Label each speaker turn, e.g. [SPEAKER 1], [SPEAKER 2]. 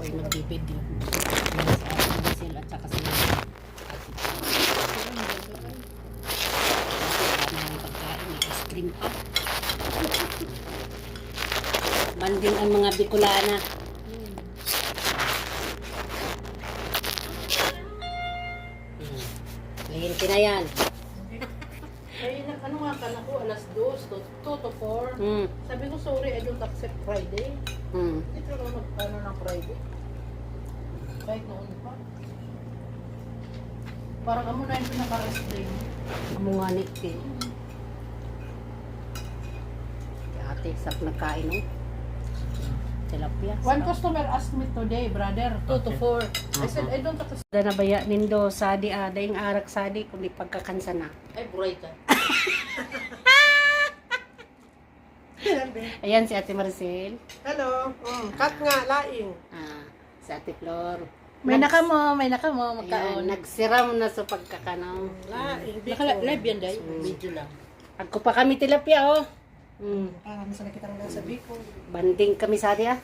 [SPEAKER 1] ako'y magbibideo. Yes, si Marcel at saka si Ate Pao. Ang pagkain, may ice cream pa. Banding ang mga Bicolana. Mahirap na yan.
[SPEAKER 2] Ay, ano nga ka na ko, alas 2 to 4. Sabi ko, sorry, I don't accept Friday. Dito na magkano ng Friday. Kahit noon pa. Parang amo na yung pinaka-rest day mo.
[SPEAKER 1] Amo nga ni Tin. Ate, sak nagkain no? Tilapia.
[SPEAKER 2] One customer asked me today, brother, 2 to 4. I said, I don't accept.
[SPEAKER 1] Da na baya nindo sadi daing arak sadi kundi pagkakansa na.
[SPEAKER 2] Ay, buray ka.
[SPEAKER 1] Ayan si Ate Marcel.
[SPEAKER 3] Hello. Kat nga, laing.
[SPEAKER 1] Si Ate Flor.
[SPEAKER 2] May naka mo,
[SPEAKER 1] Ayan,
[SPEAKER 2] magkaon.
[SPEAKER 1] nagsiram na sa pagkakanaw.
[SPEAKER 3] Laing.
[SPEAKER 2] Naka-live yan, day. Video lang.
[SPEAKER 1] Agko pa kami tilapia oh.
[SPEAKER 3] Parang sa nakita nga sa Bicol.
[SPEAKER 1] Banding kami sa dia.